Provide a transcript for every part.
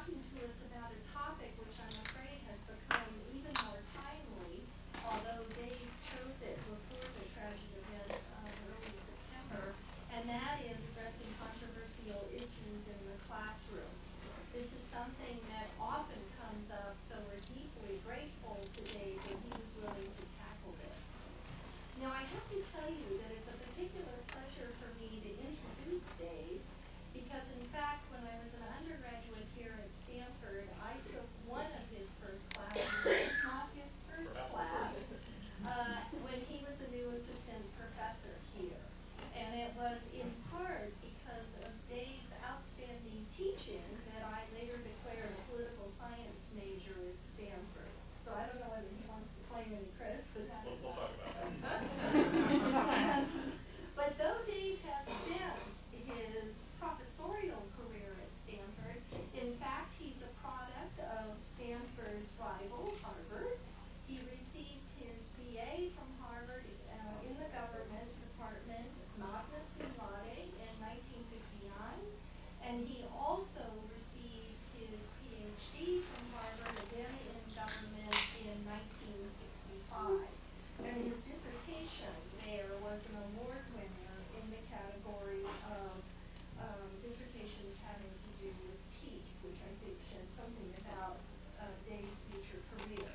talking to us about a topic which I'm afraid has become even more timely, although Dave chose it before the tragic events of early September, and that is addressing controversial issues in the classroom. This is something that often comes up, so we're deeply grateful to Dave that he was willing to tackle this. Now, I have to tell you that it's a particular pleasure for me to introduce Dave, because in fact, when I was an undergraduate here at Stanford, I took one of his first classes, not his first class, when he was a new assistant professor here. And it was in part because of Dave's outstanding teaching that I later declared a political science major at Stanford. So I don't know whether he wants to claim any credit for that. We'll talk about that. But though Dave has spent his professorial career at Stanford, in fact, he's a product of Stanford's rival, Harvard. He received his BA from Harvard in the government department, magna cum laude, in 1959, and he also received his PhD from Harvard, again in government, in 1965. And his dissertation there was an award winner in the category of dissertations having to do with peace, which I think said something about Dave's future career.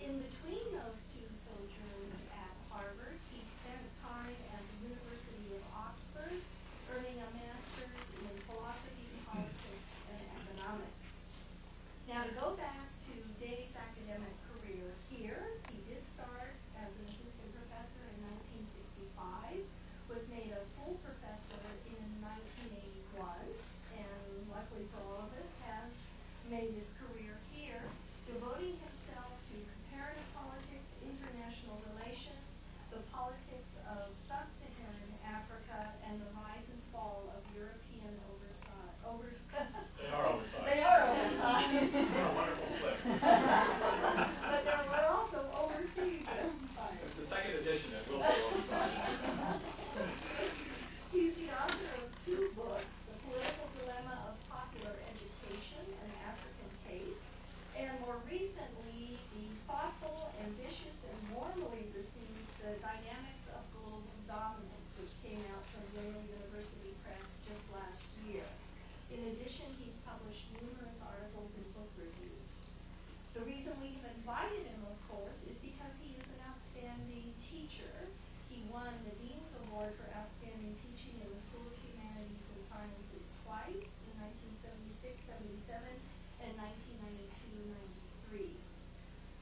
In between those two sojourns at Harvard, he spent time at the University of Oxford, earning a master's in philosophy, politics, and economics. Now, to go back to Dave's academic career here, he did start as an assistant professor in 1965, was made a full professor in 1981, and luckily for all of us, has made his career here, devoting himself to comparative politics, international relations, the politics of sub-Saharan Africa, and the rise and fall of European They are oversized. They are oversized. They're a wonderful slip. But they're also overseas empires. The second edition, it will be oversized. He's the author of two books, The Political Dilemma of Popular Education, An African Case, and more recently, the thoughtful, ambitious, and warmly received The Dynamics of Global Dominance, which came out from Yale University Press just last year. In addition, he's published numerous articles and book reviews. The reason we have invited him, of course, is because he is an outstanding teacher. He won the Dean's Award for Outstanding Teaching in the School of Humanities and Sciences twice, in 1976-77 and 1992-93.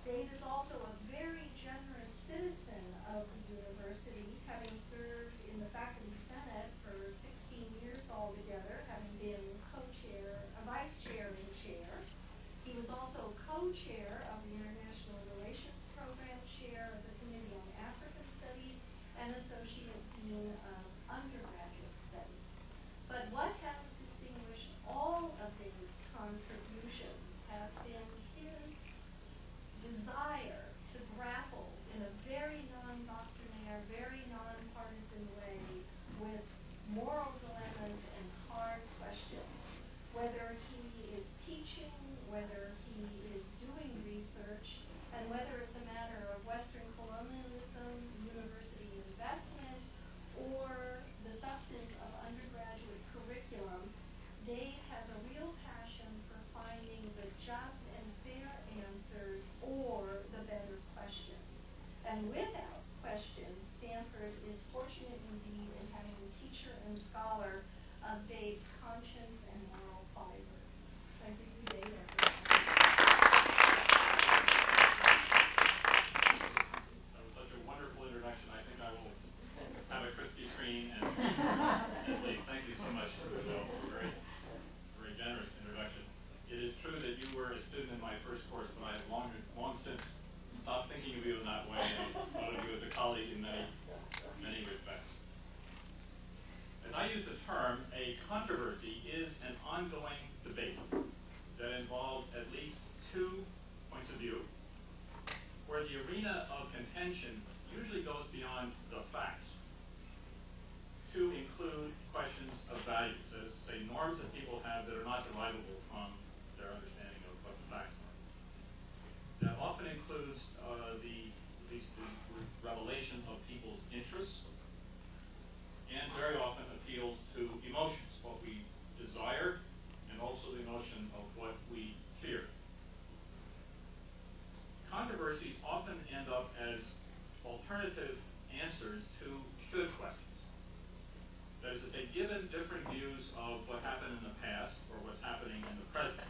Dave is also a very generous citizen of the university, having served in the Faculty Senate for 16 years altogether, having been vice chair and chair. He was also co-chair of the International Relations Program, chair of the Committee on African Studies, and associate dean of undergraduate studies. But what has distinguished all of Dave's contributions has been his desire to grapple in a very non-doctrinaire, very non-partisan way with moral dilemmas and hard questions. Whether he is teaching, whether he is doing research, and whether it's a matter of Western colonialism, university investment, or the substance of undergraduate curriculum, Dave has a real passion for finding the just and fair answers or the better questions. And without question, Stanford is fortunate indeed in having a teacher and scholar of Dave's conscience and moral fiber. Thank you, Dave. That was such a wonderful introduction. I think I will have a Krispy Kreme and leave. Thank you so much, Michelle, for a very, very generous introduction. It is true that you were a student in my first course, but I have long since stopped thinking of you in that way and thought of you as a colleague in many respects. As I use the term, a controversy is an ongoing debate that involves at least two points of view, where the arena of contention usually goes beyond the facts to include questions of values, as say norms that people have that are not derivable from their includes at least the revelation of people's interests, and very often appeals to emotions, what we desire, and also the emotion of what we fear. Controversies often end up as alternative answers to should questions. That is to say, given different views of what happened in the past or what's happening in the present,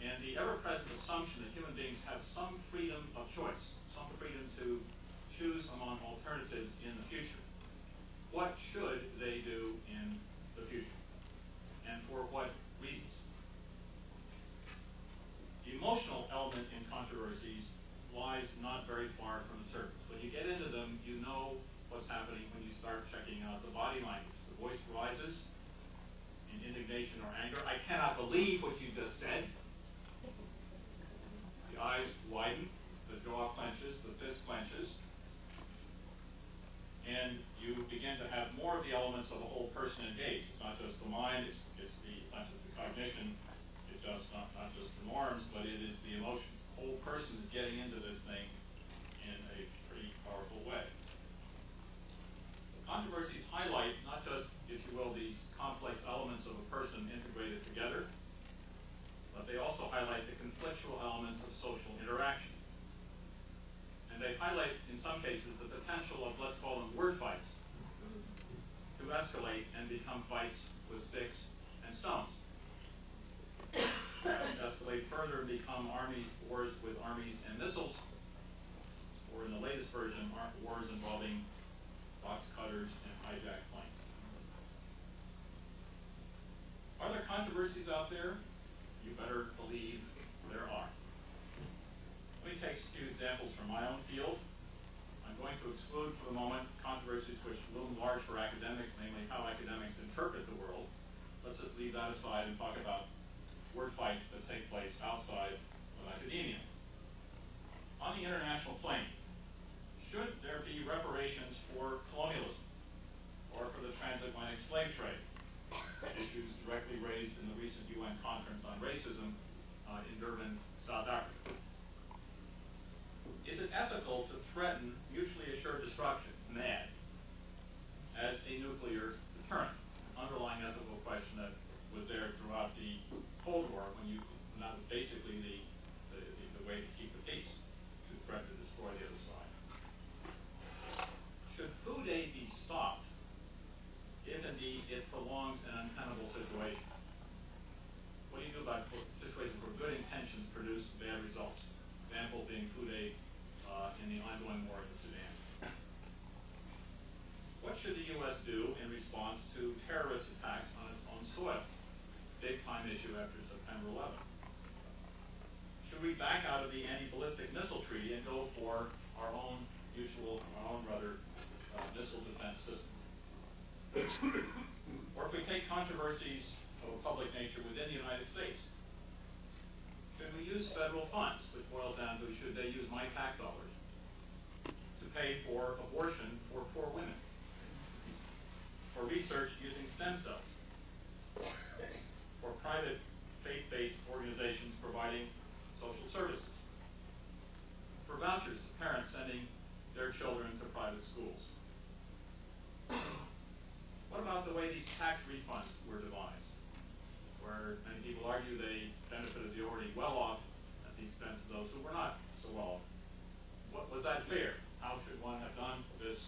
and the ever-present assumption that human beings have some freedom of choice, some freedom to choose among alternatives in the future, what should they do in the future? And for what reasons? The emotional element in controversies lies not very far from the surface. When you get into them, you know what's happening when you start checking out the body language. The voice rises in indignation or anger. I cannot believe what you just said. The eyes widen, the jaw clenches, the fist clenches, and you begin to have more of the elements of a whole person engaged. It's not just the mind, it's not just the cognition, it's just not just the norms, but it is the emotions. The whole person is getting into this thing in a pretty powerful way. Controversies highlight not just, if you will, these complex elements of a person integrated together, but they also highlight the conflictual elements of social interaction. And they highlight, in some cases, the potential of, let's call them word fights, to escalate and become fights with sticks and stones. Escalate further and become wars with armies and missiles, or in the latest version, wars involving box cutters and hijacked planes. Are there controversies out there? You better believe there are. Let me take a few examples from my own field. I'm going to exclude for the moment controversies which loom large for academics, namely how academics interpret the world. Let's just leave that aside and talk about word fights that take place outside of academia. On the international plane, should there be reparations for colonialism or for the transatlantic slave trade? Issues directly raised in the recent UN conference on racism in Durban, South Africa. Is it ethical to threaten mutually assured destruction, MAD, as a nuclear deterrent? An underlying ethical question that was there throughout the Cold War when that was basically the way to keep the peace, to threaten to destroy the other side. Should food aid be stopped if indeed it prolongs an untenable situation? What do you do about situations where good intentions produce bad results? Example being food aid in the ongoing war in Sudan. What should the U.S. do in response to terrorist attacks on its own soil? Big time issue after September 11th. Should we back out of the anti-ballistic missile treaty and go for our own missile defense system? Or if we take controversies of a public nature within the United States, should we use federal funds, which boils down to should they use my tax dollars to pay for abortion for poor women, for research using stem cells, for private faith-based organizations providing social services, for vouchers to parents sending their children to private schools? What about the way these tax refunds were devised, where many people argue they benefited the already well-off at the expense of those who were not so well off? Was that fair? How should one have done this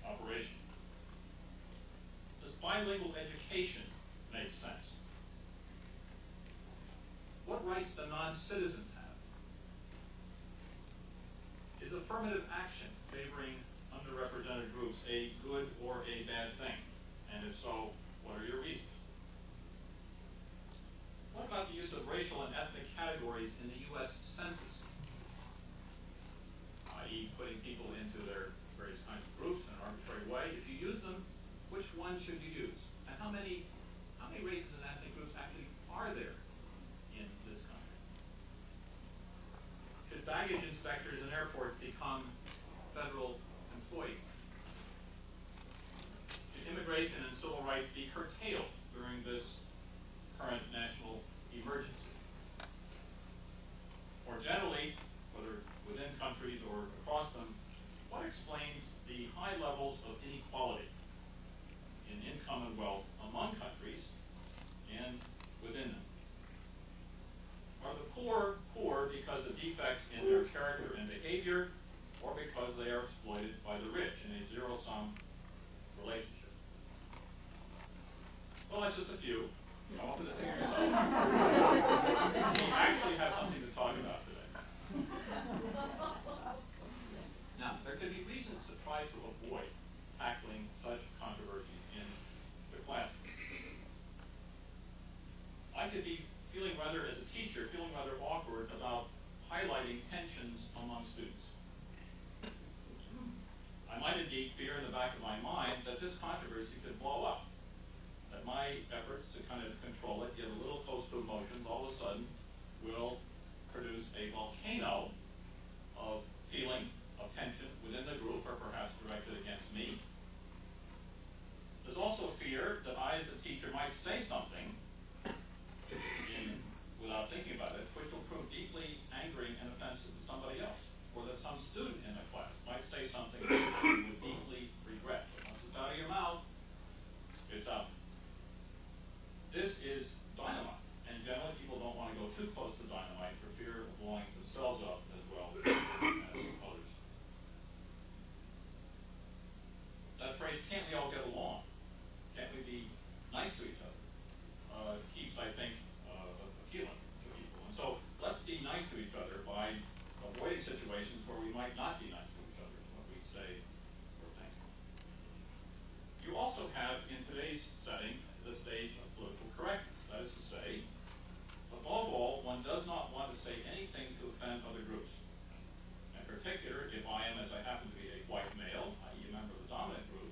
operation? Does bilingual education make sense? What rights do non-citizens have? Is affirmative action favoring underrepresented groups a good or a bad thing? And if so, what are your reasons? What about the use of racial and ethnic categories in the U.S. Census? I.e. putting people into their various kinds of groups in an arbitrary way. If you use them, which ones should you use? And how many races and ethnic groups actually are there in this country? Should baggage inspectors in airports become federal employees? Should immigration and civil rights be curtailed during this current national emergency? Or generally, you. Come up with a figure yourself. We actually have something to talk about today. Now, there could be reasons to try to avoid tackling such controversies in the classroom. I could be feeling rather, as a teacher, feeling rather awkward about highlighting tensions among students. I might indeed fear in the back of my mind that this controversy could blow up, that my efforts to kind of control it, get a little close to emotions, all of a sudden will produce a volcano of feeling, of tension within the group, or perhaps directed against me. There's also fear that I, as the teacher, might say something without thinking about it, which will prove deeply angering and offensive to somebody else, or that some student in the class might say something that you would deeply regret. But once it's out of your mouth, it's out. This is dynamite, and generally people don't want to go too close to dynamite for fear of blowing themselves up as well as others. That phrase, can't we all get along? Can't we be nice to each other? Keeps, I think, appealing to people. And so let's be nice to each other by avoiding situations where we might not be nice to each other, what we say or think. You also have, in today's setting, the stage of political correctness. That is to say, above all, one does not want to say anything to offend other groups. In particular, if I am, as I happen to be, a white male, i.e. a member of the dominant group,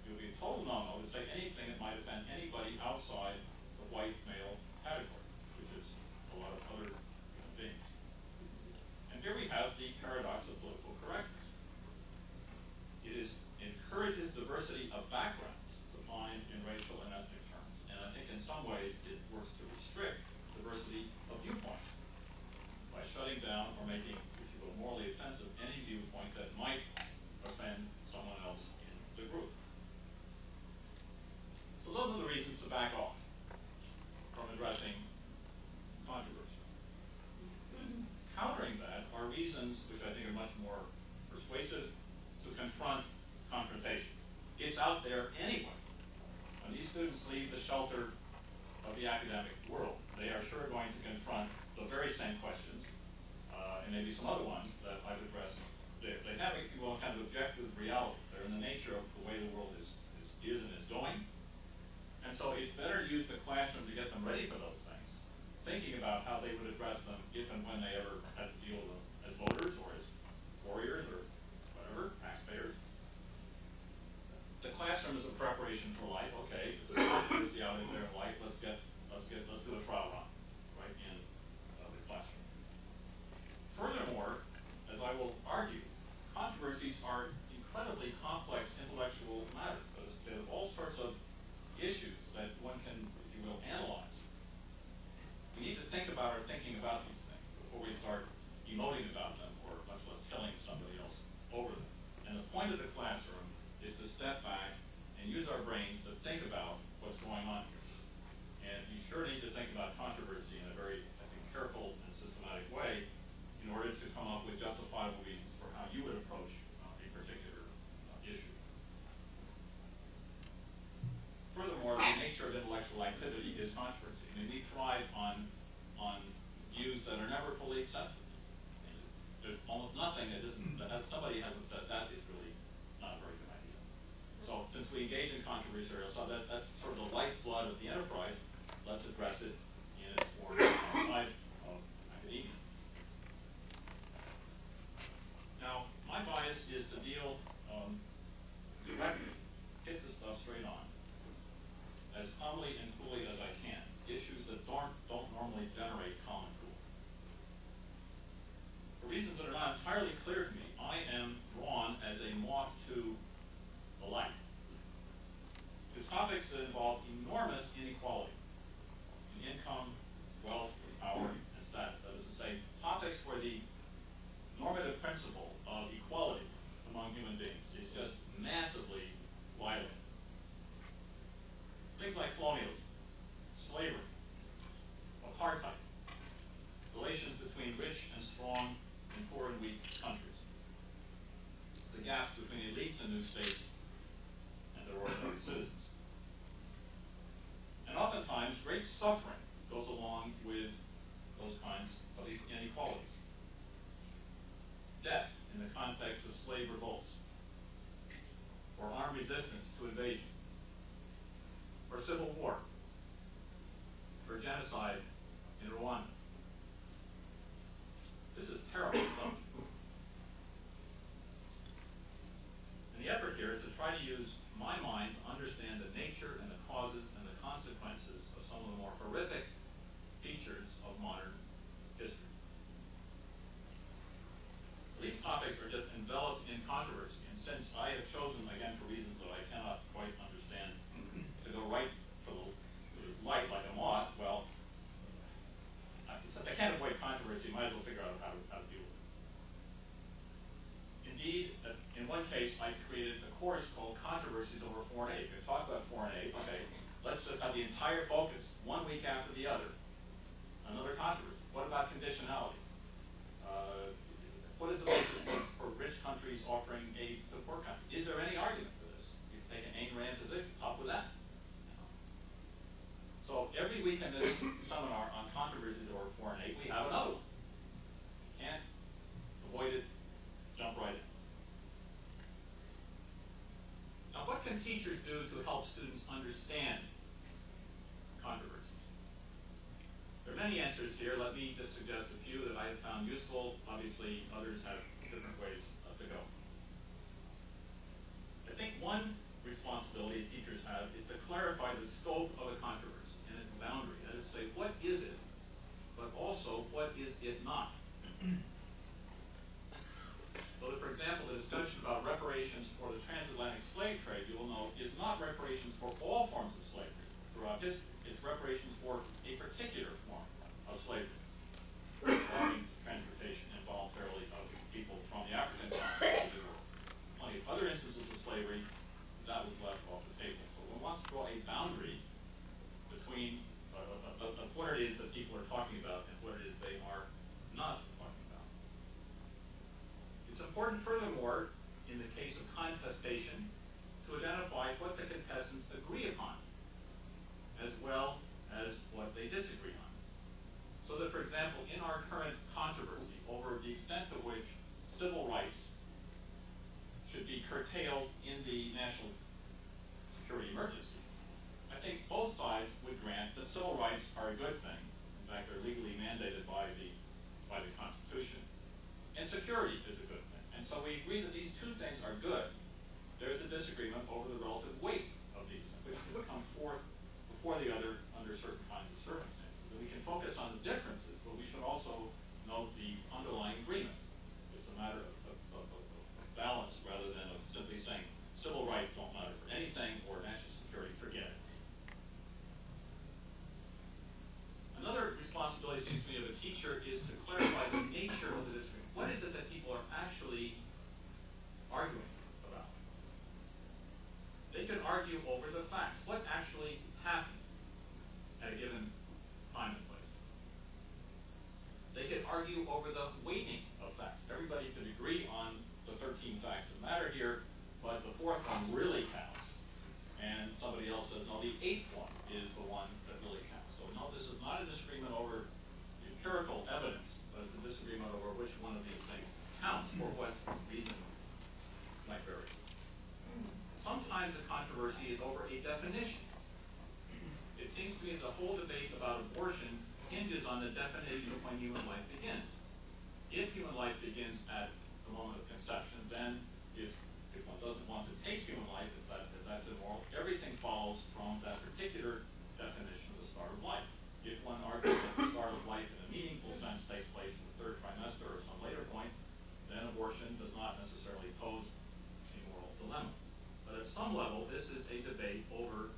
it would be a total no-no to say anything that might offend anybody outside the white male category, which is a lot of other human beings. And here we have the paradox of political correctness. It encourages diversity of backgrounds defined in racial and ethnic terms. And I think in some ways it works to restrict diversity of viewpoints by shutting down or making, if you will, morally offensive any viewpoint that might offend someone else in the group. So those are the reasons to back off from addressing controversy. Countering that are reasons which I think are much more persuasive to confront confrontation. It's out there anyway. When these students leave the shelter of the academic world, they are sure going to confront the very same questions, and maybe some other ones that I've addressed. They have, if you will, kind of objective reality. They're in the nature of the way the world is and is going. And so it's better to use the classroom to get them ready for those things, thinking about how they would address them if and when they ever had to deal with them as voters or as warriors or whatever, taxpayers. The classroom is a preparation for life. Okay, if there's controversy out there in life, let's do a trial run right in the classroom. Furthermore, as I will argue, controversies are incredibly complex intellectual matters. They have all sorts of issues that one can, if you will, analyze. We need to think about our thinking about these things before we start emoting about them, or much less telling somebody else over them. And the point of the classroom is to step back and use our brains to think about what's going on here. And you sure need to think about controversy in a very, I think, careful and systematic way in order to come up with justifiable reasons for how you would approach a particular issue. Furthermore, the nature of intellectual activity is controversy. I mean, we thrive on views that are never fully accepted. There's almost nothing that isn't, that somebody hasn't said that is really not a very good idea. So since we engage in controversial stuff, that's sort of the lifeblood of the enterprise. Let's address it in its form outside of academia. Now, my bias is to deal directly, hit the stuff straight on, as calmly and coolly as I can, issues that don't normally generate common cool. For reasons that are not entirely clear to me, I am drawn as a moth to the light to topics that involve enormous inequality in income, wealth, power, and status. That is to say, topics where the normative principle of equality among human beings is just massively violated. Things like colonialism, slavery, apartheid, relations between rich and strong and poor and weak countries, the gaps between elites and new states and their ordinary citizens. since I have chosen, again for reasons that I cannot quite understand, to go right for this light like a moth, well, since I can't avoid controversy, I might as well figure out how to deal with it. Indeed, in one case, I created a course called Controversies over Foreign Aid. We talk about foreign aid, okay, let's just have the entire focus, one week after the other. Another controversy. What about conditionality? What is the basis for rich countries offering aid to poor countries? Is there any argument for this? You take an Ayn Rand position, up with that. So every week in this seminar on controversies over foreign aid, we have another one. Can't avoid it, jump right in. Now, what can teachers do to help students understand controversies? There are many answers here. Let me just suggest a few that I have found useful. Obviously, others have different ways to go. I think one responsibility teachers have is to clarify the scope of a controversy and its boundary. That is to say, what is it, but also what is it not? So that, for example, the discussion about reparations for the transatlantic slave trade, you will note, is not reparations for all forms of slavery throughout history. It's reparations for a particular form of slavery, involving transportation involuntarily of people from the African continent. There were plenty of other instances of slavery that was left off the table. So one wants to draw a boundary between of what it is that people are talking about and what it is they are not talking about. It's important, furthermore, in the case of contestation, to identify what the contestants agree upon, as well as what they disagree on. So that, for example, in our current controversy over the extent to which civil rights should be curtailed in the national security emergency, I think both sides would grant that civil rights are a good thing. In fact, they're legally mandated by the Constitution. And security is a good thing. And so we agree that these two things are good. There's a disagreement over the relative weight of these, which could come forth before the other under certain kinds of circumstances. And we can focus on the differences, but we should also note the underlying agreement. It's a matter of balance rather than of simply saying civil rights don't matter for anything or national security, forget it. Another responsibility, seems to me, of a teacher is to clarify the nature of the disagreement. What is it that people are actually arguing about? They could argue over the facts. What actually happened at a given time and place? They could argue over the weighting of facts. Everybody could agree on the 13 facts that matter here, but the fourth one really counts. And somebody else says, no, the eighth one is the one that really counts. So no, this is not a disagreement over empirical evidence, but it's a disagreement over which one of these things counts for what reason might vary. Sometimes a controversy is over a definition. It seems to me that the whole debate about abortion hinges on the definition of when human life begins. If human life begins at the moment of conception, then if one doesn't want to take human life, that's immoral. Everything follows from that particular definition of the start of life. If one argues that the start of life in a meaningful sense takes place in the third trimester or some later point, then abortion does not necessarily pose a moral dilemma. But at some level, this is a debate over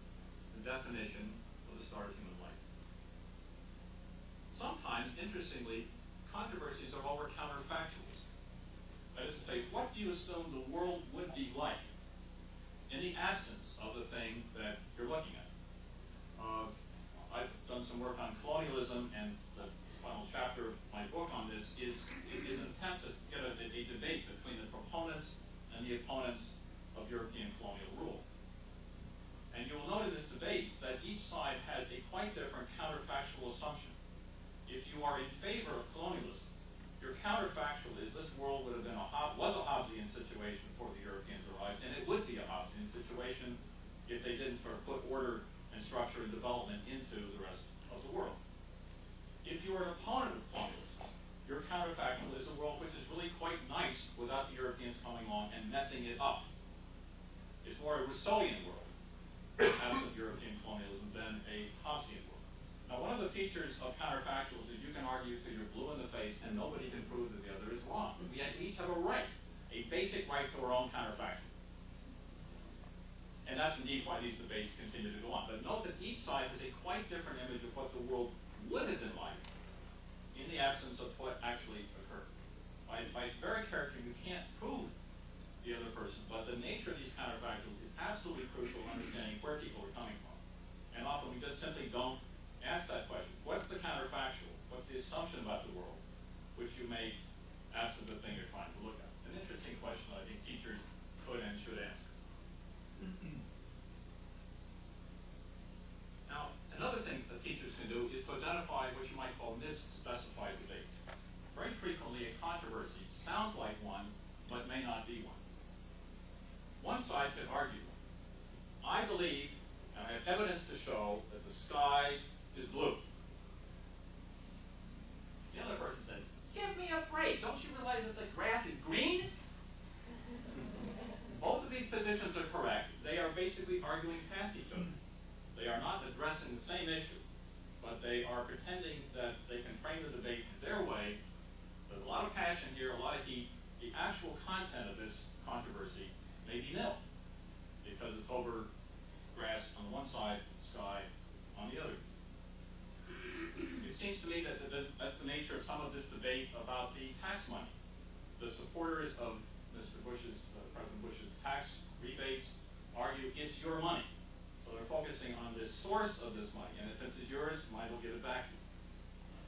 the definition of the start of human life. Sometimes, interestingly, controversies are over counterfactuals. That is to say, what do you assume the world would be like in the absence of the thing that you're looking at? I've done some work on colonialism, and the final chapter of my book on this is an attempt to get a debate between the proponents and the opponents of European colonial rule. And you will note in this debate that each side has a quite different counterfactual assumption. If you are in favor of colonialism, your counterfactual is this world would have been was a Hobbesian situation before the Europeans arrived, and it would be a Hobbesian situation if they didn't sort of put order and structure and development into the rest of the world. If you are an opponent of colonialism, your counterfactual is a world which is really quite nice without the Europeans coming along and messing it up. It's more a Rousseauian world, absent European colonialism, than a Hobbesian world. Now, one of the features of counterfactuals is you can argue till you're blue in the face and nobody can prove that the other is wrong. We each have a right a basic right to our own counterfaction. And that's indeed why these debates continue to go on. But note that each side has a quite different image of what the world would have been like in the absence of what actually occurred. By its very character, you can't prove the other person, but the nature of these counterfactuals is absolutely crucial in understanding where people are coming from. And often we just simply don't ask that question. What's the counterfactual? What's the assumption about the world which you make absent the thing you're trying to look at? An interesting question that I think teachers could and should answer. Now, another thing that teachers can do is to identify what you might call misspecified debates. Very frequently, a controversy sounds like one, but may not be one. One side could argue, I believe, and I have evidence to show, that the sky is blue. The other person says, give me a break. Don't you realize that the grass is green? Both of these positions are correct. They are basically arguing past each other. They are not addressing the same issue, but they are pretending that they can frame the debate their way. There's a lot of passion here, a lot of heat. The actual content of this controversy may be nil, because it's over grass on one side, sky on the other. It seems to me that that's the nature of some of this debate about the tax money. The supporters of President Bush's tax rebates argue it's your money. So they're focusing on the source of this money, and if it's yours, might as well give it back to you.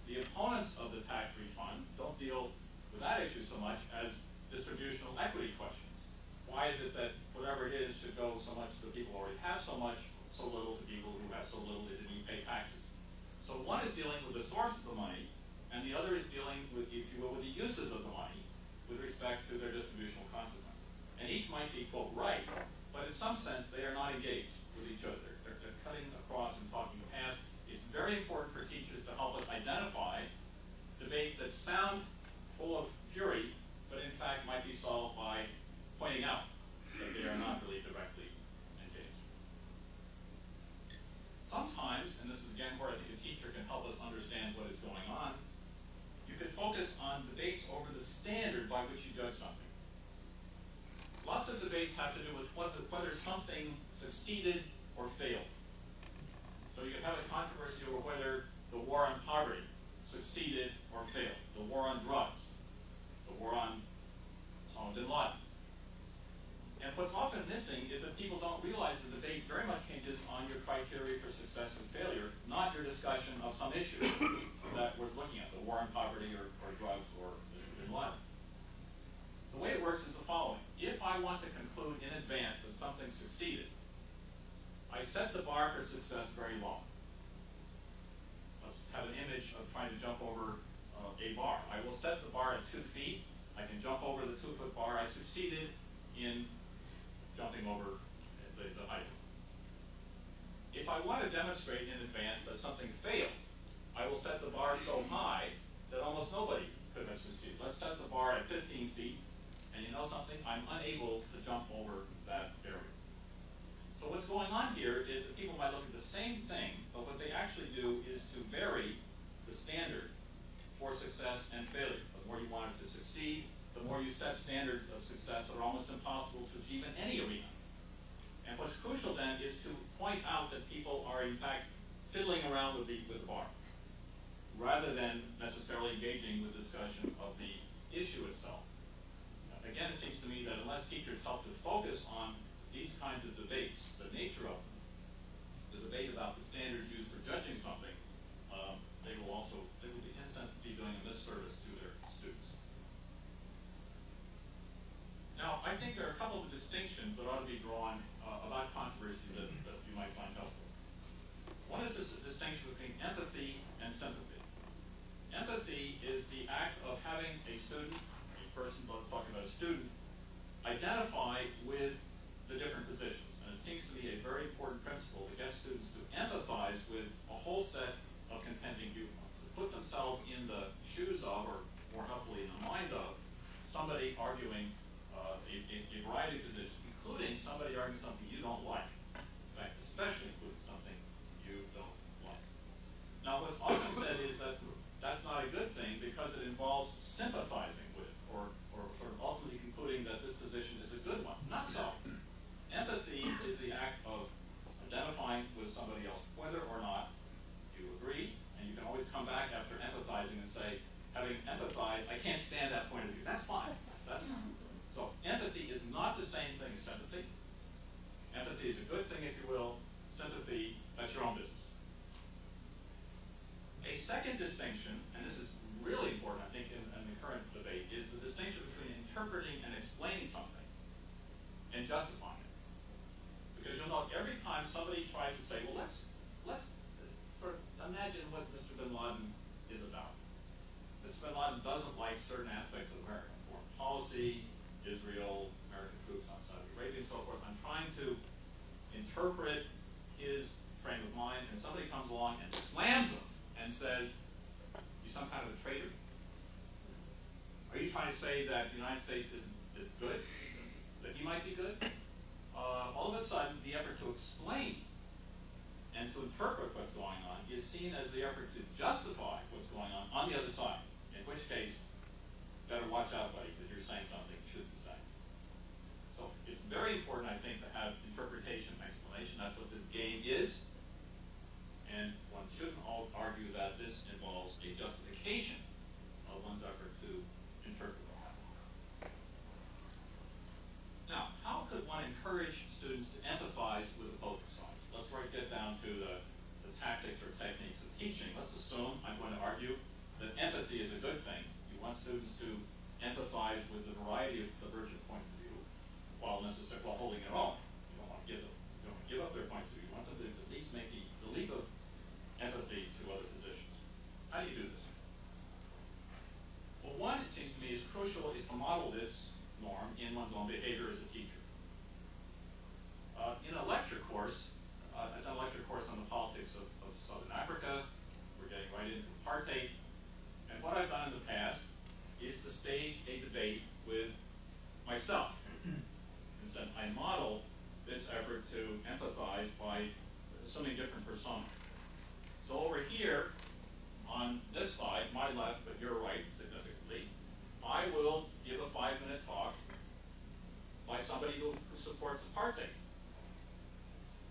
The opponents of the tax refund don't deal with that issue so much as distributional equity questions. Why is it that whatever it is should go so much to people who already have so much, so little to people who have so little they didn't even pay taxes? So one is dealing with the source of the money, and the other is dealing with, if you will, with the uses of the money with respect to their distributional consequences. And each might be, quote, right, but in some sense they are not engaged with each other. They're cutting across and talking past. It's very important for teachers to help us identify debates that sound full of fury, but in fact might be solved by pointing out that they are not really directly engaged. Sometimes, and this is again where I think a teacher can help us understand what is going on, you could focus on debates over the standard by which you judge something. Lots of debates have to do with whether something succeeded or failed. So you could have a controversy over whether the war on poverty succeeded or failed, the war on drugs, the war on Osama bin Laden. And what's often missing is that people don't realize the debate very much hinges on your criteria for success and failure, not your discussion of some issue that we're looking at, the war on poverty or drugs or bin Laden. The way it works is the following. If I want to conclude in advance that something succeeded, I set the bar for success very low. Let's have an image of trying to jump over a bar. I will set the bar at 2 feet. I can jump over the 2-foot bar. I succeeded in jumping over the height. If I want to demonstrate in advance that something failed, I will set the bar so high that almost nobody could have succeeded. Let's set the bar at 15 feet. And you know something? I'm unable to jump over that area. So what's going on here is that people might look at the same thing, but what they actually do is to vary the standard for success and failure. The more you want it to succeed, the more you set standards of success that are almost impossible to achieve in any arena. And what's crucial then is to point out that people are in fact fiddling around with the bar, rather than necessarily engaging with discussion of the issue itself. Again, it seems to me that unless teachers help to focus on these kinds of debates, the nature of them, the debate about the standards used for judging something, they will be in a sense be doing a misservice to their students. Now, I think there are a couple of distinctions that ought to be drawn about controversy that you might find helpful. One is this distinction between empathy and sympathy. Empathy is the act of having a student, person, let's talk about a student, identify with the different positions. And it seems to me a very important principle to get students to empathize with a whole set of contending viewpoints, to put themselves in the shoes of, or more helpfully in the mind of, somebody arguing a variety of positions, including somebody arguing something you don't like. In fact, especially including something you don't like. Now, what's often said is that that's not a good thing because it involves sympathizing with, or sort of ultimately concluding that second distinction, and this is really important, I think, in the current debate, is the distinction between interpreting and explaining something and justifying it. Because you'll note every time somebody tries to say, well, let's sort of imagine what Mr. bin Laden is about. Mr. bin Laden doesn't like certain aspects of American foreign policy, Israel, American troops on Saudi Arabia, and so forth. I'm trying to interpret his frame of mind, and somebody comes along and slams him and says, you're some kind of a traitor? Are you trying to say that the United States is good? That he might be good? All of a sudden, the effort to explain and to interpret what's going on is seen as the effort to justify what's going on the other side. In which case, better watch out, buddy, because you're saying something you shouldn't be saying. So it's very important, I think, to have interpretation and explanation. That's what this game is. And one shouldn't argue that this involves a justification of one's effort to interpret what happened. Now, how could one encourage students to empathize with the poker side? Let's get down to the tactics or techniques of teaching. Let's assume I'm going to argue that empathy is a good thing. You want students to empathize with the variety of divergent points of view while holding their own. You don't want to give up their points of view. You want them to at least make the leap of empathy to other positions. How do you do this? Well, one, it seems to me, is crucial is to model this norm in one's own behavior as a teacher. In a lecture course, I've done a lecture course on the politics of Southern Africa. We're getting right into apartheid. And what I've done in the past is to stage a debate with myself. And since I model this effort to empathize by assuming different personas. So over here, on this side, my left, but your right significantly, I will give a 5-minute talk by somebody who supports apartheid.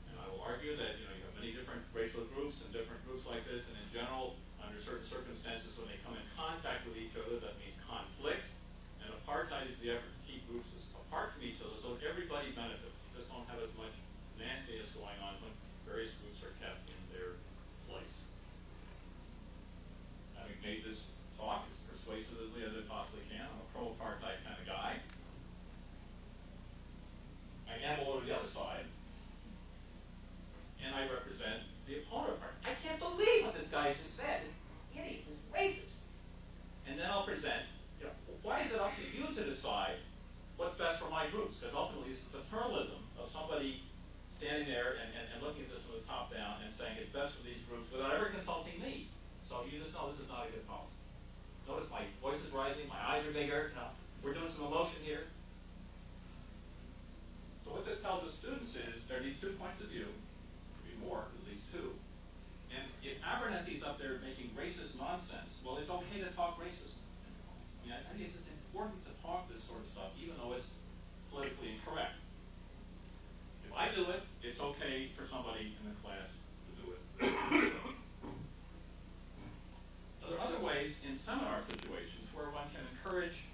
And I will argue that you have many different racial groups and different groups like this, and in general, under certain circumstances, when they come in contact with each other, that means conflict. And apartheid is the effort to keep groups apart from each other so that everybody benefits. You just don't have as much nastiness going on when various groups are kept in their place. Having made this talk as persuasively as I possibly can, I'm a pro-apartheid kind of guy. I amble over to the other side, and I represent the opponent party. I can't believe what this guy just said. This idiot, this racist. And then I'll present, why is it up to you to decide what's best for my groups? Because ultimately, this is paternalism of somebody standing there and looking at this from the top down and saying it's best for these groups without ever consulting me. So you just know this is not a good policy. Notice my voice is rising, my eyes are bigger. We're doing some emotion here. So what this tells the students is there are these 2 points of view, maybe more, at least 2. And if Abernethy's up there making racist nonsense, well, it's okay to talk racism. I think it's just important to talk this sort of stuff, even though it's politically incorrect. If I do it, it's okay for somebody in the class to do it. Now, there are other ways in seminar situations where one can encourage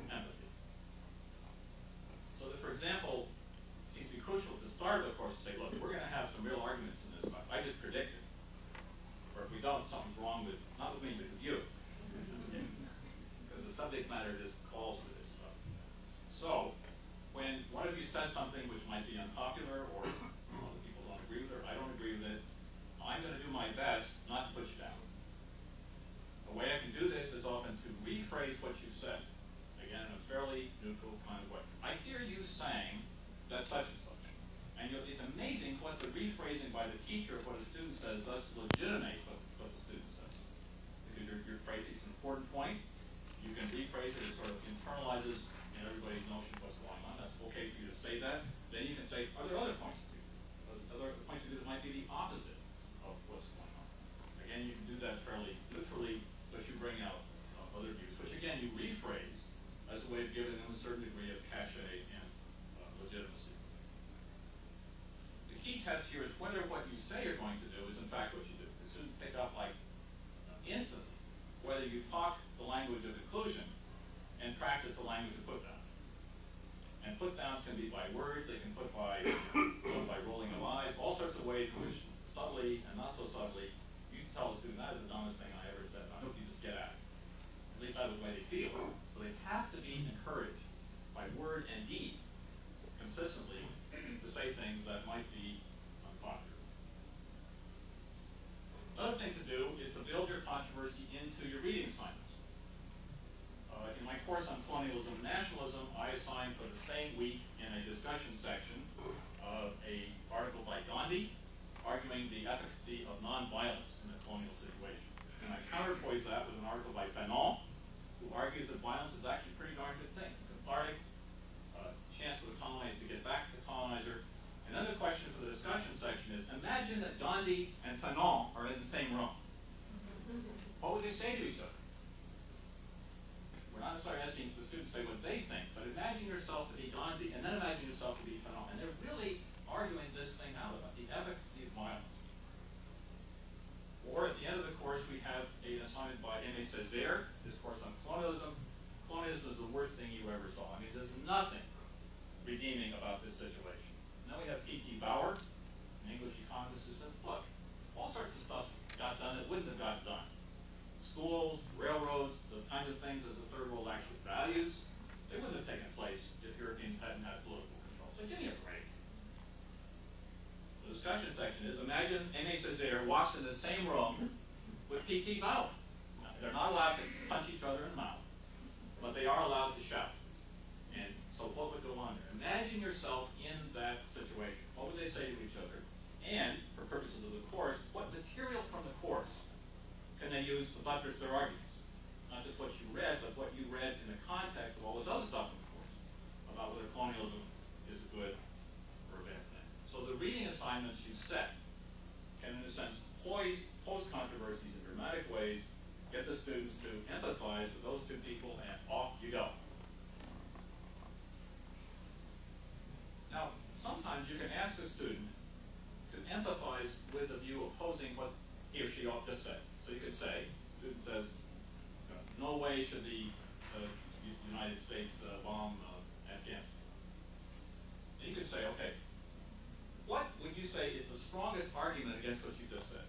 empathy. So that, for example, it seems to be crucial at the start of the course to say, look, we're going to have some real arguments in this class. I just predicted. Or if we don't, something's wrong with, not with me, but with you. Because the subject matter just calls for this stuff. So, when one of you says something which might be unpopular or other people don't agree with it, or I don't agree with it, I'm going to do my best not to put you down. The way I can do this is often to rephrase what you said, again, in a fairly neutral kind of way. I hear you saying that such and such. And it's amazing what the rephrasing by the teacher of what a student says does to legitimate what the student says. Because you're phrasing an important point, you can rephrase it, it sort of internalizes in everybody's notion of what's going on. That's okay for you to say that. Then you can say, are there other points of view? Other points of view that might be the opposite of what's going on. Again, you can do that fairly literally, but you bring out other views, which again you rephrase as a way of giving them a certain degree of cachet and legitimacy. The key test here is whether what you say you're going to do is in fact what you do. The students pick up like instantly whether you talk the language of inclusion and practice the language of put down. And put downs can be by words, they can put by rolling of eyes, all sorts of ways in which subtly and not so subtly you can tell a student that is the dumbest thing I ever consistently to say things that might be unpopular. Another thing to do is to build your controversy into your reading assignments. In my course on colonialism and nationalism, I assigned for the same week in a discussion section an article by Gandhi arguing the efficacy of nonviolence in the colonial situation. And I counterpoise that with an article by Fanon, who argues that violence is actually a pretty darn good thing. It's cathartic, chance for the colonizer to get back to the colonizer. And then the question for the discussion section is, imagine that Gandhi and Fanon are in the same room. What would they say to each other? We're not necessarily asking the students to say what they think, but imagine yourself to be Gandhi, and then imagine yourself to be Fanon. And they're really arguing this thing out about the efficacy of violence. Or at the end of the course, we have an assignment by M.A. Césaire, his course on colonialism. Colonialism is the worst thing you ever saw. I mean, there's nothing redeeming about this situation. And then we have P.T. Bauer, an English economist, who says, look, all sorts of stuff got done that wouldn't have got done. Schools, railroads, the kind of things that the third world actually values, they wouldn't have taken place if Europeans hadn't had political control. So give me a break. The discussion section is, imagine M.A. Césaire walks in the same room with P.T. Bauer. Now, they're not allowed to punch each other in the mouth, but they are allowed to shout. And so what would go on there? Imagine yourself in that situation. What would they say to each other? And, for purposes of the course, what material from the course can they use to buttress their arguments? Not just what you read, but what you read in the context of all this other stuff in the course about whether colonialism is a good or a bad thing. So the reading assignments you set can, in a sense, pose controversies in dramatic ways, get the students to empathize with those two people, and off you go. Now, sometimes you can ask a student to empathize with the view opposing what he or she ought to say. So you could say, the student says, no way should the United States bomb Afghanistan. And you could say, okay, what would you say is the strongest argument against what you just said?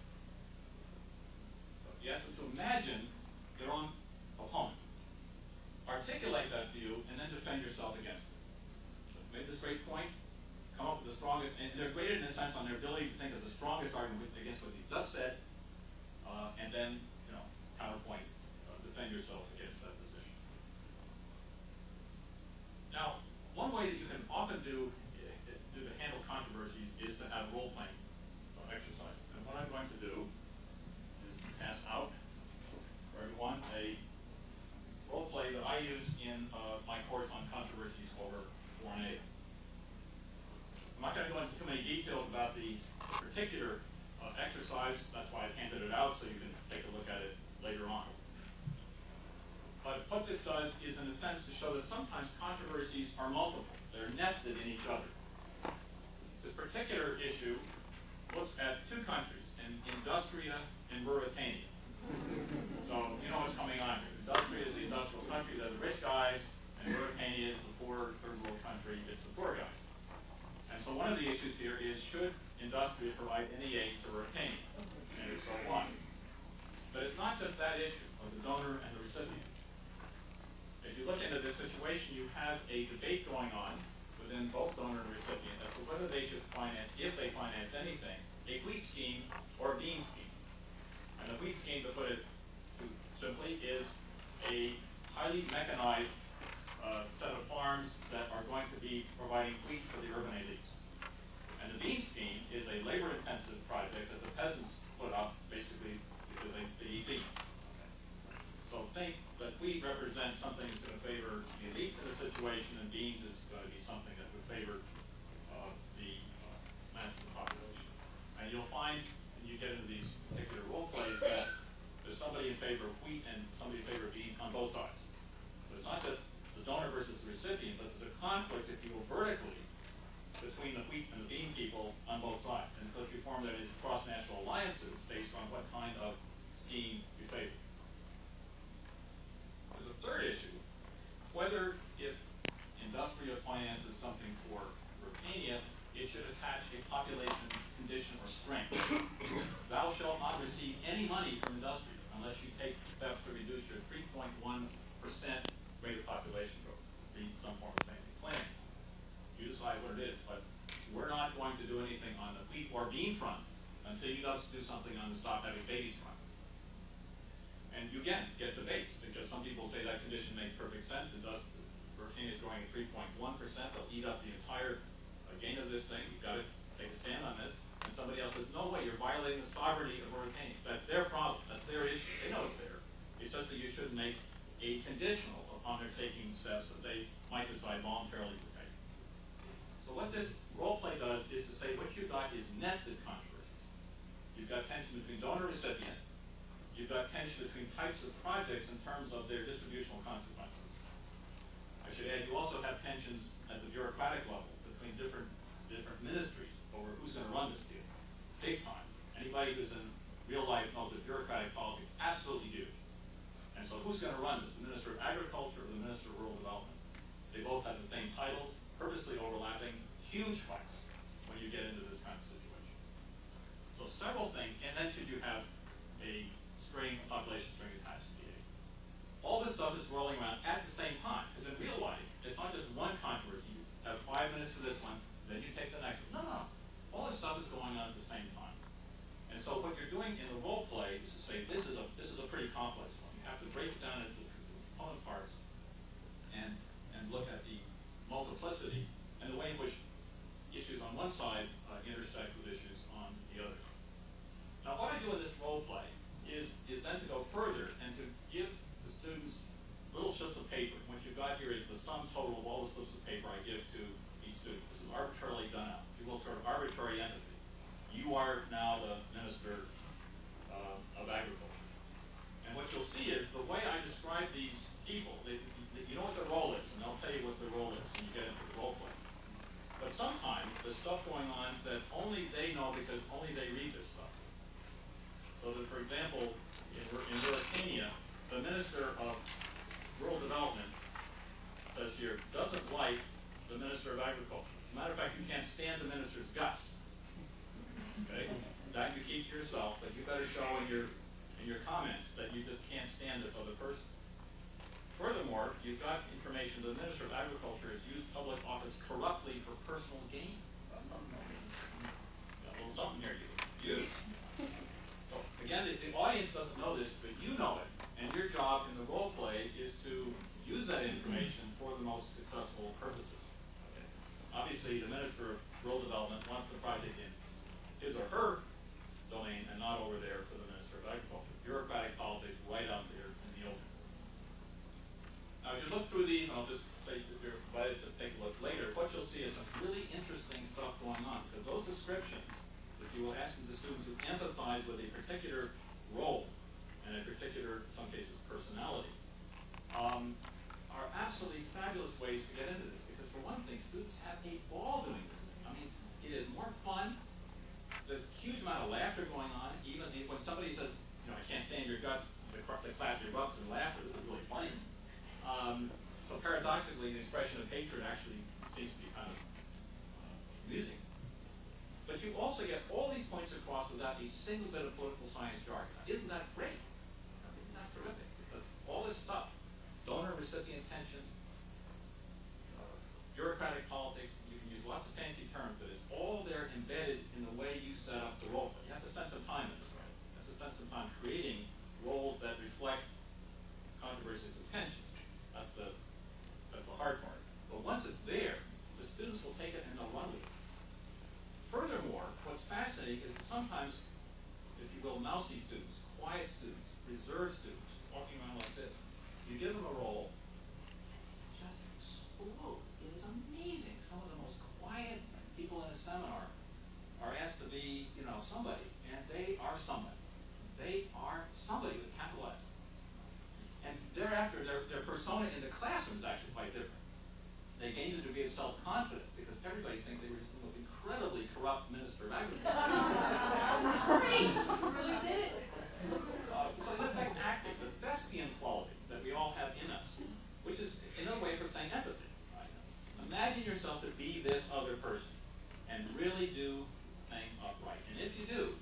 So you ask them to imagine their own opponent. Articulate that view, and then defend yourself against it. So made this great point, come up with the strongest, and they're graded in a sense on their ability to think of the strongest argument against what you just said, and then, counterpoint, defend yourself against that position. Now, one way that you can often do to handle controversies is to have role-playing exercises. And what I'm going to do is pass out for everyone a role-play that I use in my course on controversies over foreign aid. I'm not going to go into too many details about the particular exercise. That's why I handed it out, so you can take a look at it later on. But what this does is, in a sense, to show that sometimes controversies are multiple. They're nested in each other. This particular issue looks at two countries, Industria and Mauritania. So you know what's coming on here. Industria is the industrial country, they're the rich guys, and Mauritania is the poor third world country, it's the poor guys. And so one of the issues here is, should Industria provide any aid to Mauritania? And if so, why? But it's not just that issue of the donor and the recipient. If you look into this situation, you have a debate going on within both donor and recipient as to whether they should finance, if they finance anything, a wheat scheme or a bean scheme. And the wheat scheme, to put it simply, is a highly mechanized set of farms that are going to be providing wheat for the urban elites. And the bean scheme is a labor-intensive project that the peasants put up, basically, because they eat bean. So think that wheat represents something that's going to favor the elites in the situation, and beans is going to be something that would favor the mass of the population. And you'll find, when you get into these particular role plays, that there's somebody in favor of wheat and somebody in favor of beans on both sides. So it's not just the donor versus the recipient, but there's a conflict, if you will, vertically between the wheat and the bean people on both sides. And so you form these cross-national alliances based on what kind of scheme you favor. There's a third issue, whether if Industria finances something for Mauritania, it should attach a population condition or strength. Thou shalt not receive any money from Industria unless you take steps to reduce your 3.1% rate of population growth, be some form of family planning. You decide what it stop having babies from it. And you again get debates, because some people say that condition makes perfect sense. It does. Hurricane is growing at 3.1%. They'll eat up the entire gain of this thing. You've got to take a stand on this. And somebody else says, no way, you're violating the sovereignty of hurricanes. That's their problem. That's their issue. They know it's there. It's just that you shouldn't make a conditional upon their taking steps that they might decide voluntarily to take. So what this role play does is to say what you've got is nested controversies. You've got tension between donor and recipient. You've got tension between types of projects in terms of their distributional consequences. I should add, you also have tensions at the bureaucratic level between different ministries over who's going to run this deal. Big time. Anybody who's in real life knows that bureaucratic politics is absolutely huge. And so who's going to run this? The Minister of Agriculture or the Minister of Rural Development? They both have the same titles, purposely overlapping, huge fights when you get into this kind of situation. So several things, and then should you have a population string attached to the aid. All this stuff is rolling around at the same time, because in real life, it's not just one controversy. You have 5 minutes for this one, then you take the next one. No. All this stuff is going on at the same time. And so what you're doing in the role play is to say, this is a pretty complex one. You have to break it down into component parts and look at the multiplicity and the way in which issues on one side intersect with issues on the other. Now, what I do in this role play is then to go further and to give the students little slips of paper. What you've got here is the sum total of all the slips of paper I give to each student. This is arbitrarily done out. You will sort of arbitrary empathy. You are now the Minister of Agriculture. And what you'll see is the way I describe these people, you know what their role is, and I'll tell you what their role is when you get into the role play. But sometimes there's stuff going on that only they know because only they read this stuff. So that, for example, in Mauritania, the Minister of Rural Development says here, doesn't like the Minister of Agriculture. As a matter of fact, you can't stand the minister's guts. Okay? That you keep to yourself, but you better show in your comments that you just can't stand this other person. Furthermore, you've got information that the Minister of Agriculture has used public office corruptly for personal gain. Got a little something here, you. So again, the audience doesn't know this, but you know it. And your job in the role play is to use that information for the most successful purposes. Okay? Obviously, the Minister of Rural Development wants the project in his or her domain and not over there for the Minister of Agriculture. Bureaucratic politics right out there in the open. Now, as you look through these, and I'll just say that you're invited to take a look later, what you'll see is some really interesting stuff going on, because those descriptions that you will ask the students to empathize with a particular role and a particular, in some cases, personality, are absolutely fabulous ways to get into this. Because for one thing, students have a ball doing this thing. I mean, it is more fun. There's a huge amount of laughter going on. Even when somebody says, I can't stand your guts, the class erupts in laughter. This is really funny. So paradoxically, the expression of hatred actually seems to be kind of amusing. But you also get all these points across without a single bit of political science jargon. Now, isn't that great? Isn't that terrific? Because all this stuff, donor-recipient tension, bureaucratic politics, you can use lots of fancy terms, but it's all there embedded in the way you set up the role play. You have to spend some time in this, right? You have to spend some time creating roles that reflect controversies of tension. That's the hard part. But once it's there, the students will take it and they'll run with it. Furthermore, what's fascinating is that sometimes, if you will, mousy students, quiet students, reserved students, walking around like this, you give them a role, just explode. It is amazing. Some of the most quiet people in a seminar are asked to be, somebody, and they are somebody. They are somebody with capital S. And thereafter, their persona in the classroom is actually quite different. They gained a degree of self-confidence because everybody thinks they were just the most incredibly corrupt Minister of Agriculture. Great! You really did it. So in effect, acting, the thespian quality that we all have in us, which is another way for saying empathy. Right? Imagine yourself to be this other person and really do the thing upright. And if you do,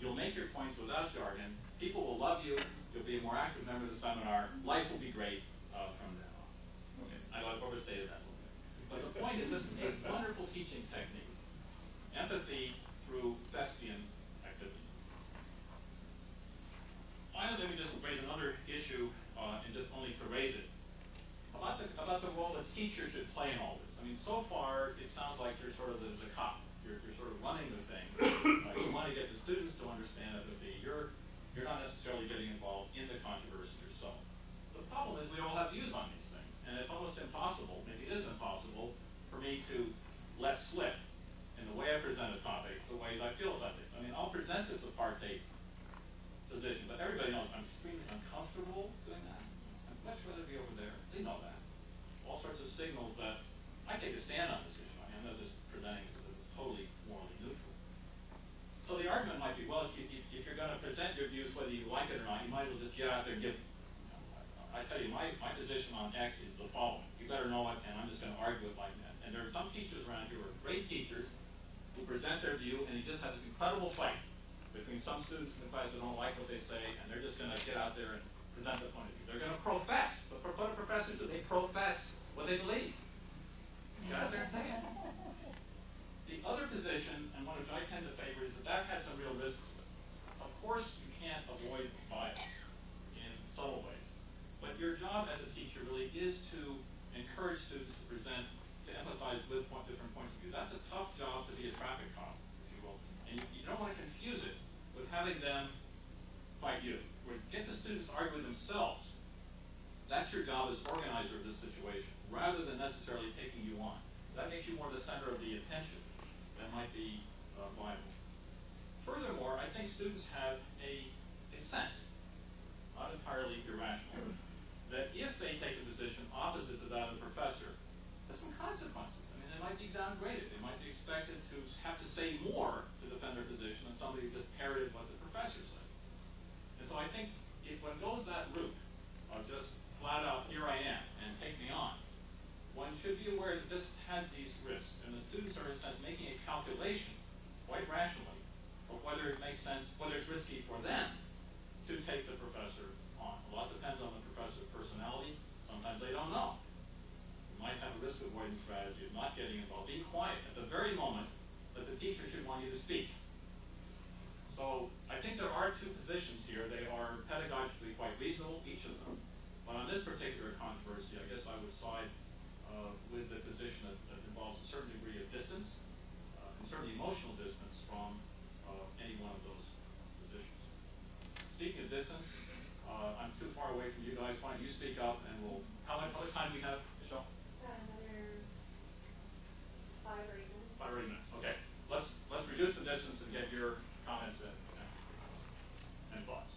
you'll make your points without jargon. People will love you. You'll be a more active member of the seminar. Life will be great from then on. Okay. I've overstated that a little bit. But the point is, this is a wonderful teaching technique. Empathy through thespian activity. teacher should play in all this? I mean, so far, it sounds like you're sort of the cop. You're sort of running the thing. You want to get the students to understand empathy. You're not necessarily getting involved in the controversy yourself. The problem is we all have views on these things, and it's almost impossible, maybe it is impossible, for me to let slip in the way I present a topic, the way I feel about things. I mean, I'll present this apartheid position, but everybody knows I'm extremely uncomfortable doing that. I'd much rather be over there. They know that. All sorts of signals that I take a stand on this issue. I mean, I'm not just presenting it because it's totally morally neutral. So the argument might be, well, if you're going to present your views, whether you like it or not, you might as well just get out there and give. I tell you, my position on X is the following. You better know it, and I'm just going to argue it like that. And there are some teachers around here who are great teachers who present their view, and you just have this incredible fight between some students in the class who don't like what they say, and they're just going to get out there and present their point of view. They're going to profess. But what do professors do? They profess what they believe. Get out there and say it. The other position, and one which I tend to favor, is that has some real risks. Of course, you can't avoid bias in subtle ways. But your job as a teacher really is to encourage students to present, to empathize with different points of view. That's a tough job to be a traffic cop, if you will. And you don't want to confuse it with having them fight you. Or get the students to argue with themselves. That's your job as organizer of this situation, rather than necessarily taking you on. That makes you more the center of the attention. That might be viable. Furthermore, I think students have a sense, not entirely irrational, that if they take a position opposite to that of the professor, there's some consequences. I mean, they might be downgraded. They might be expected to have to say more to defend their position than somebody who just parroted what the professor said. And so I think if one goes that route of just flat out, here I am, and take me on, one should be aware that this has these risks. And the students are, in a sense, making a calculation, quite rationally, of whether it makes sense, whether it's risky for them to take the professor on. A lot depends on the professor's personality. Sometimes they don't know. You might have a risk avoidance strategy of not getting involved. Be quiet at the very moment that the teacher should want you to speak. So I think there are two positions here. They are pedagogically quite reasonable, each of them. But on this particular controversy, I guess I would side with the position that involves a certain degree of distance, and certainly emotional distance from any one of those positions. Speaking of distance, I'm too far away from you guys. Why don't you speak up, and we'll. How much time do we have, Michelle? Another 5 or 8 minutes. 5 or 8 minutes. Okay. Let's reduce the distance and get your comments in and thoughts.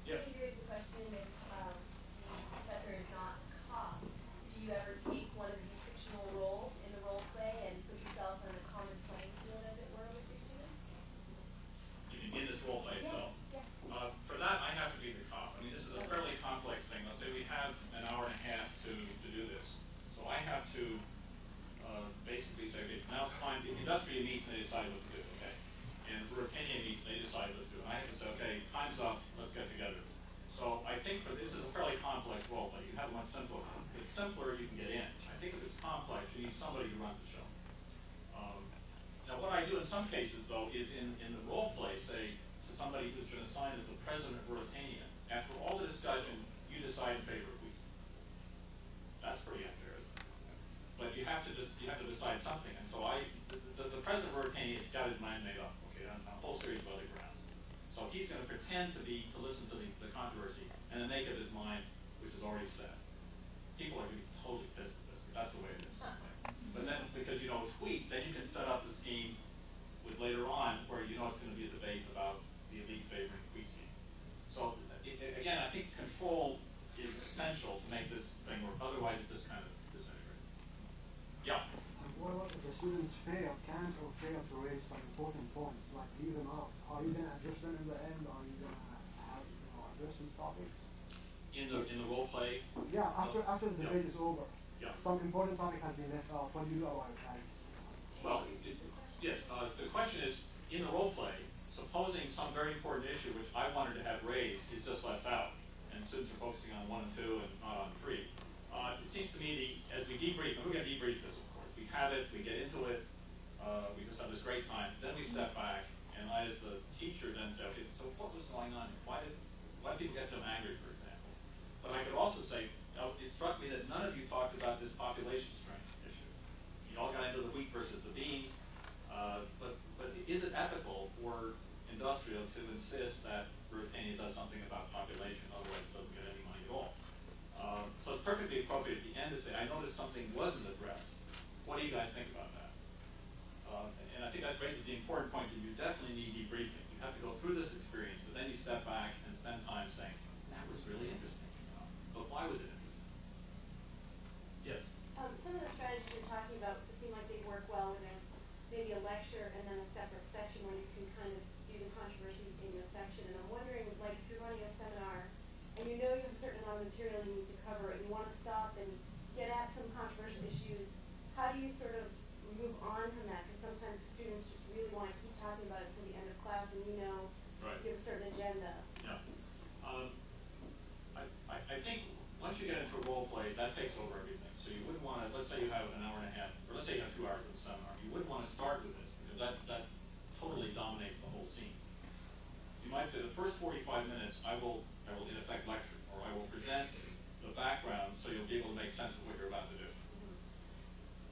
Yeah. So here's the question: if the professor is not a cop, do you ever take one of these fictional roles in the role play and put yourself on a common playing field, as it were, with your students? In this role play itself. Yeah. For that, I have to be the cop. I mean, this is a fairly complex thing. Let's say we have an hour and a half to do this. So I have to basically say, okay, now it's time. The industry meets and they decide what to do, okay? And Roleplaying meets and they decide what to do. And I have to say, okay, time's up, let's get together. So I think for this is a fairly complex role play. You have one simpler. If it's simpler, you can get in. I think if it's complex, you need somebody who runs the show. Now what I do in some cases, though, is in the role play, say, to somebody who's been assigned as the president of Roleplaying, after all the discussion, you decide in favor of we. That's pretty unfair, isn't it? But you have to decide something. And so the president of Roleplaying has got his mind made up, okay, on a whole series of other grounds. So he's going to pretend to listen to the controversy and then make up his mind, which is already set. People are going to be totally pissed at this. That's the way it is. But then, because you know it's wheat, then you can set up the scheme with later on where you know it's going to be a debate about the elite favoring wheat scheme. So again, I think control is essential to make this thing work. Otherwise, it just kind of disintegrates. Yeah. What about if the students can't or fail to raise some important points, like leave them out? Are you going to address them in the end? Are you going to have address these topics? In the role play? Yeah, after the debate is over. Yeah. Some important topic has been left out. What do you do about it, guys? Well, yes. The question is, in the role play, supposing some very important issue which I wanted to have raised is just left out, and students are focusing on 1 and 2 and not on 3. It seems to me as we debrief, and we're going to debrief this, of course. We have it, we get into it, we just have this great time. Then we step back, and I, as the teacher, then say, okay, so what was going on? Why did people get so angry, for example? But I could also say, is it struck me that none of you talked about this population strength issue. You all got into the wheat versus the beans, but is it ethical for industrial to insist that Britannia does something about population, otherwise it doesn't get any money at all? So it's perfectly appropriate at the end to say, I noticed something wasn't addressed. What do you guys think about that? And I think that raises the important point that you definitely need debriefing. You have to go through this experience, but then you step back and spend time saying, that was really interesting. But why was it interesting? Yes? Some of the strategies you're talking about seem like they work well when there's maybe a lecture and then a separate section where you can kind of do the controversies in a section. And I'm wondering, like, if you're running a seminar and you know you have a certain amount of material you need to cover and you want to stop and get at some controversial issues, how do you sort of move on from that? Because sometimes students just really want to keep talking about it till the end of class, and you know Right. you have a certain agenda. Yeah. I think once you get into a role play, that takes over everything. So you wouldn't want to, let's say you have an hour and a half, or let's say you have 2 hours of a seminar, you wouldn't want to start with this, because that totally dominates the whole scene. You might say the first 45 minutes, I will in effect lecture, or I will present the background so you'll be able to make sense of what you're about to do.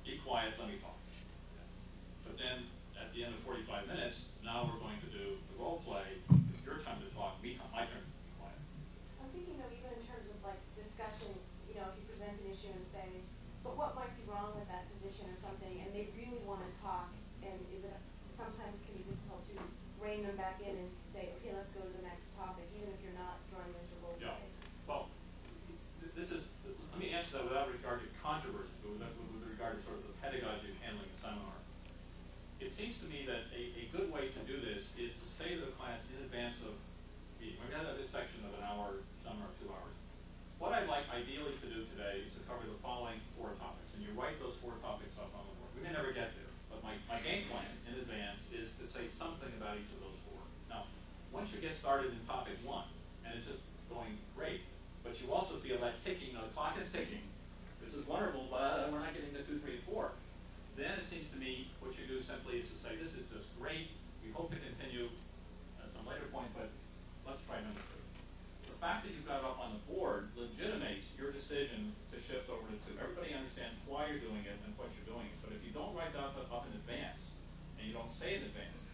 Be quiet, let me talk. But then, at the end of 45 minutes, now we're going to do the role play. It's your time to talk, my turn to be quiet. I'm thinking of even in terms of like discussion, you know, if you present an issue and say, but what might be wrong with that position or something, and they really want to talk, and it sometimes can be difficult to rein them back in and say, okay, let's go to the next topic, even if you're not drawing them to role play. Yeah. Well, let me answer that without regard to controversy, but with regard to sort of the pedagogy of handling a seminar. It seems to me that a good way to do this is to say to the class in advance of meeting, we're going to have this section of an hour, seminar, 2 hours. What I'd like ideally to do today is to cover the following 4 topics, and you write those 4 topics up on the board. We may never get there, but my game plan in advance is to say something about each of those 4. Now, once you get started in topic 1, and it's just going great, but you also feel that ticking, the clock is ticking, this is wonderful, but we're not getting to 2, 3, 4. Then it seems to me what you do simply is to say, this is just great, we hope to continue at some later point, but let's try number 2. The fact that you've got it up on the board legitimates your decision to shift over to 2. Everybody understands why you're doing it and what you're doing it, but if you don't write that up in advance, and you don't say it in advance,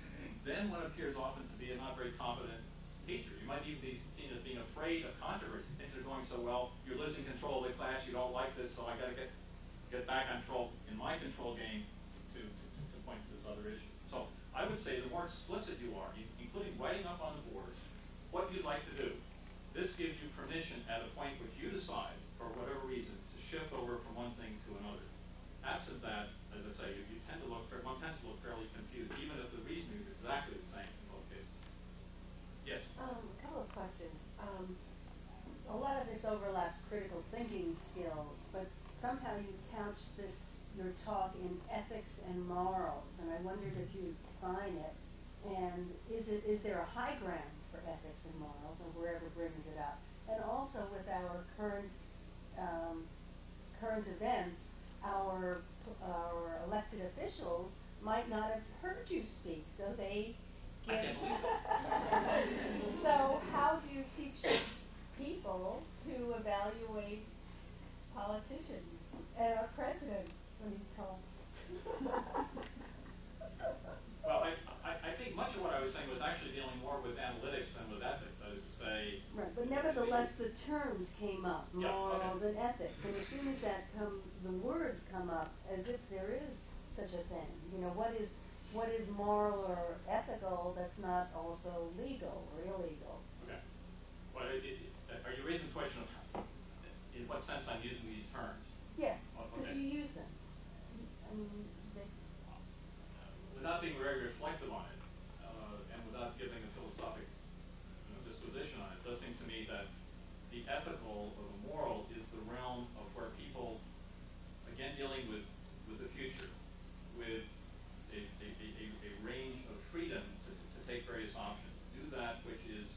then one appears often to be a not very competent teacher. You might even be seen as being afraid of controversy. Things are going so well, you're losing control of the class, you don't like this, so I got to get back on control in my control game to point to this other issue. So I would say the more explicit you are, including writing up on the board what you'd like to do, this gives you permission at a point which you decide, for whatever reason, to shift over from one thing to another. Absent that, as I say, one tends to look fairly confused, even if the reasoning is exactly the same in both cases. Yes? A couple of questions. A lot of this overlaps critical thinking skills, but somehow you couch your talk in ethics and morals, and I wondered if you define it, and is there a high ground for ethics and morals, or wherever brings it up? And also with our current events, our elected officials might not have heard you speak, so they I get. can't believe that. So how do you teach people to evaluate politicians and our president when he talks? Well, I think much of what I was saying was actually dealing more with analytics than with ethics. That is to say... Right, but nevertheless the terms came up, morals and ethics, and as soon as the words come up, as if there is such a thing. You know, what is moral or ethical that's not also legal or illegal? Okay. Well, are you raising the question of in what sense I'm using these terms? Yes, Oh, because okay. you use them. I mean, Without being very reflective on it, and without giving a philosophic disposition on it, it does seem to me that the ethical or the moral is the realm of where people, again dealing with the future, with a range of freedom to take various options, do that which is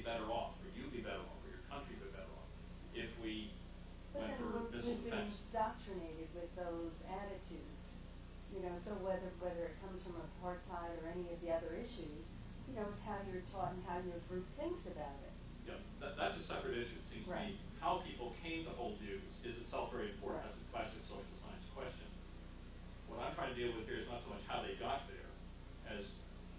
better off, or you'd be better off, or your country would be better off if we But went then for missile we've been defense. indoctrinated with those attitudes, you know, so whether it comes from apartheid or any of the other issues, you know, it's how you're taught and how your group thinks about it. Yeah, that's a separate issue, it seems to Right. me. How people came to hold views is itself very important. Right. That's a classic social science question. What I'm trying to deal with here is not so much how they got there, as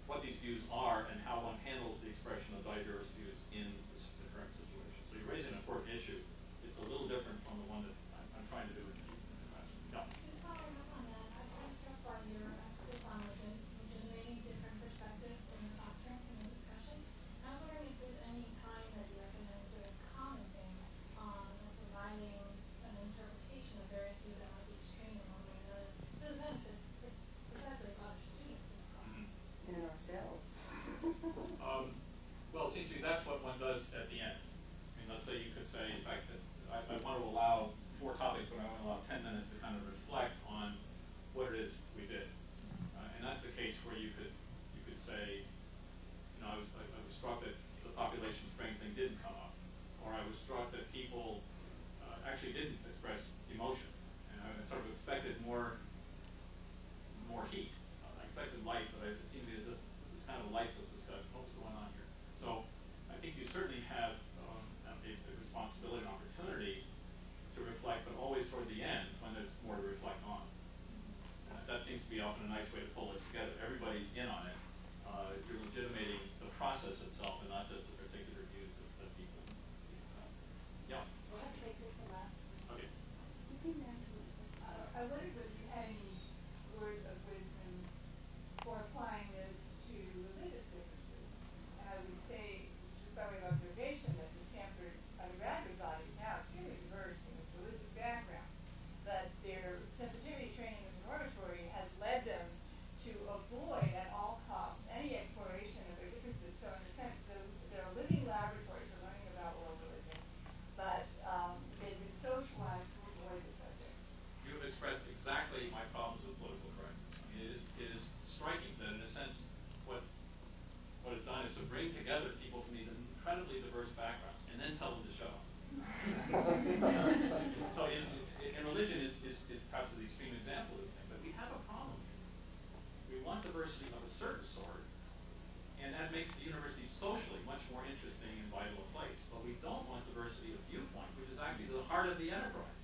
what these views are and how one handles the expression of diverse views in the current situation. So you're raising an important issue. It's a little different from the one that I'm trying to do in the question. Yeah. Just following up on that, I'm struck by your emphasis on legitimating different perspectives in the classroom in the discussion. And I was wondering if there's any time that you recommend sort of commenting on or providing an interpretation of various views that might be extreme in one way or another for the benefit precisely of other students in the class. And in ourselves. Well, it seems to me that's what one does at the end. I mean, let's say you could say, in fact, that I want to allow 4 topics, but I want to allow 10 minutes to kind of reflect on what it is we did. And that's the case where you could say, you know, I was struck that the population strength thing didn't come up, or I was struck that people actually didn't express emotion, and I sort of expected more heat. I expected light, but it seemed to me that this is kind of a lifeless discussion. What was going on here? So I think you certainly have a responsibility and opportunity to reflect, but always toward the end when there's more to reflect on. And that seems to be often a nice way to pull this together. Everybody's in on it. You're legitimating the process itself and not just the particular views of people. Yeah. Well, let's make this the last. Okay. I wondered if you had any words of wisdom for applying this to religious differences. And I would say, just by way of observation, that the Stanford undergraduate body is now extremely diverse in its religious background. But their sensitivity training in the dormitory has led them to avoid at all costs any exploration of their differences. So in a sense, they're a living laboratory for learning about world religion. But they've been socialized to avoid the subject. You have expressed exactly my problems with political correctness. I mean, it is striking that, in a sense, what is done is to bring together people from these incredibly diverse backgrounds and then tell them to shut up. So in religion is perhaps the extreme example of this thing, but we have a problem here. We want diversity of a certain sort, and that makes the university socially much more interesting and vital a place. But we don't want diversity of viewpoint, which is actually the heart of the enterprise.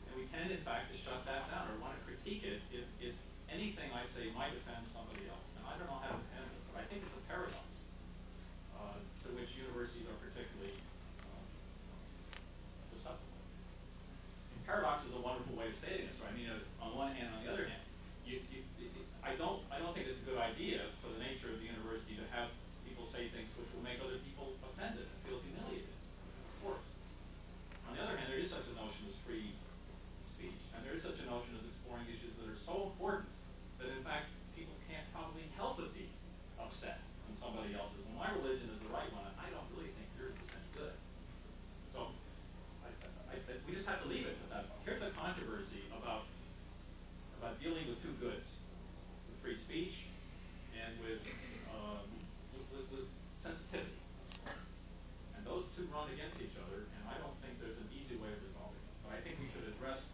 And we tend, in fact, to shut that down or want to critique it if anything I say might offend somebody else. And I don't know how to handle it, but I think it's a paradox to which universities are particularly susceptible. And paradox is a wonderful way of stating this, right? I mean, on one hand, on the other hand, I don't think it's a good idea for the nature of the university to have people say things which will make other people offended and feel humiliated. Of course. On the other hand, there is such a notion as free speech, and there is such a notion as exploring issues that are so important that, in fact, people can't probably help but be upset when somebody else is. When my religion is the right one, I don't really think yours is any good. So we just have to leave it at that. Here's a controversy about dealing with 2 goods, with free speech and with sensitivity. And those 2 run against each other, and I don't think there's an easy way of resolving it. But I think we should address